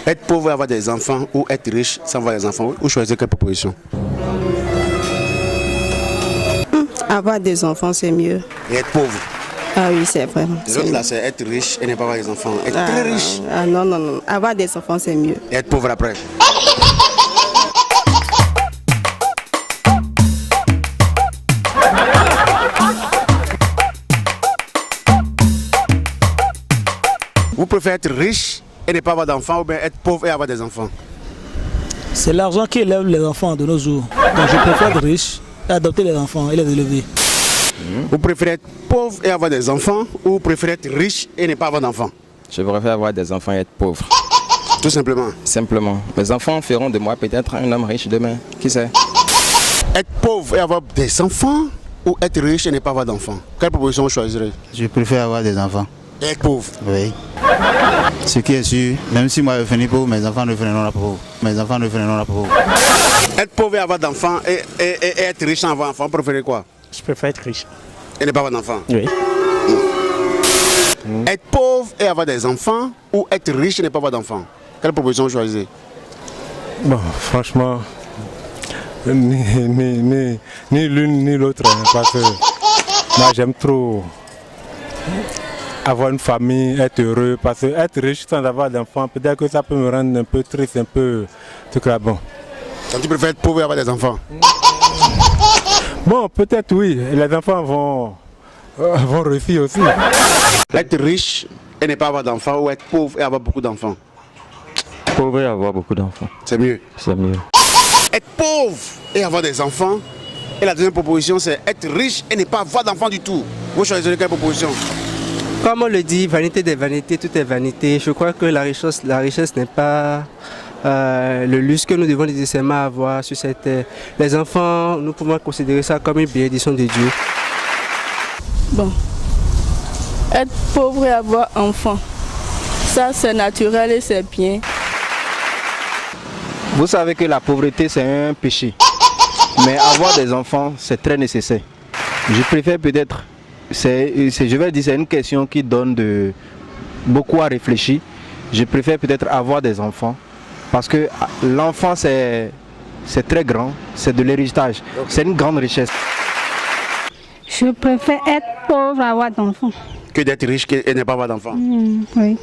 Être pauvre et avoir des enfants ou être riche sans avoir des enfants, ou choisir quelle proposition? Avoir des enfants, c'est mieux. Et être pauvre. Ah oui, c'est vrai. L'autre là, c'est être riche et ne pas avoir des enfants. Être très riche Non, non, non. Avoir des enfants, c'est mieux. et être pauvre après. Vous préférez être riche et ne pas avoir d'enfants ou bien être pauvre et avoir des enfants? C'est l'argent qui élève les enfants de nos jours. Donc je préfère être riche et adopter les enfants et les élever. Vous préférez être pauvre et avoir des enfants ou vous préférez être riche et ne pas avoir d'enfants? Je préfère avoir des enfants et être pauvre. Tout simplement. Simplement. Mes enfants feront de moi peut-être un homme riche demain. Qui sait? Être pauvre et avoir des enfants ou être riche et ne pas avoir d'enfants? Quelle proposition vous choisirez? Je préfère avoir des enfants. Et être pauvre. Oui. Ce qui est sûr, même si moi je finis pauvre, mes enfants ne finiront pas pauvres. Mes enfants ne finiront pas pauvres. Être pauvre et avoir d'enfants et être riche sans avoir d'enfants, vous préférez quoi? Je préfère être riche. Et ne pas avoir d'enfants? Oui. Être pauvre et avoir des enfants ou être riche et ne pas avoir d'enfants? Quelle proposition vous choisissez? Bon, franchement, ni l'une ni l'autre, hein, parce que moi j'aime trop avoir une famille, être heureux, parce que être riche sans avoir d'enfants, peut-être que ça peut me rendre un peu triste, un peu tout cas bon. Donc tu préfères être pauvre et avoir des enfants? Bon, peut-être oui, les enfants vont réussir aussi. Être riche et ne pas avoir d'enfants ou être pauvre et avoir beaucoup d'enfants? Pauvre et avoir beaucoup d'enfants. C'est mieux. C'est mieux. Être pauvre et avoir des enfants. Et la deuxième proposition, c'est être riche et ne pas avoir d'enfants du tout. Vous choisissez quelle proposition? Comme on le dit, vanité des vanités, tout est vanité. Je crois que la richesse n'est pas le luxe que nous devons nécessairement avoir sur cette terre. Les enfants, nous pouvons considérer ça comme une bénédiction de Dieu. Bon, être pauvre et avoir enfant, ça c'est naturel et c'est bien. Vous savez que la pauvreté c'est un péché, mais avoir des enfants c'est très nécessaire. Je préfère peut-être, je vais dire c'est une question qui donne beaucoup à réfléchir. Je préfère peut-être avoir des enfants parce que l'enfant c'est très grand, c'est de l'héritage, c'est une grande richesse. Je préfère être pauvre et avoir d'enfants. Que d'être riche et ne pas avoir d'enfants? Oui.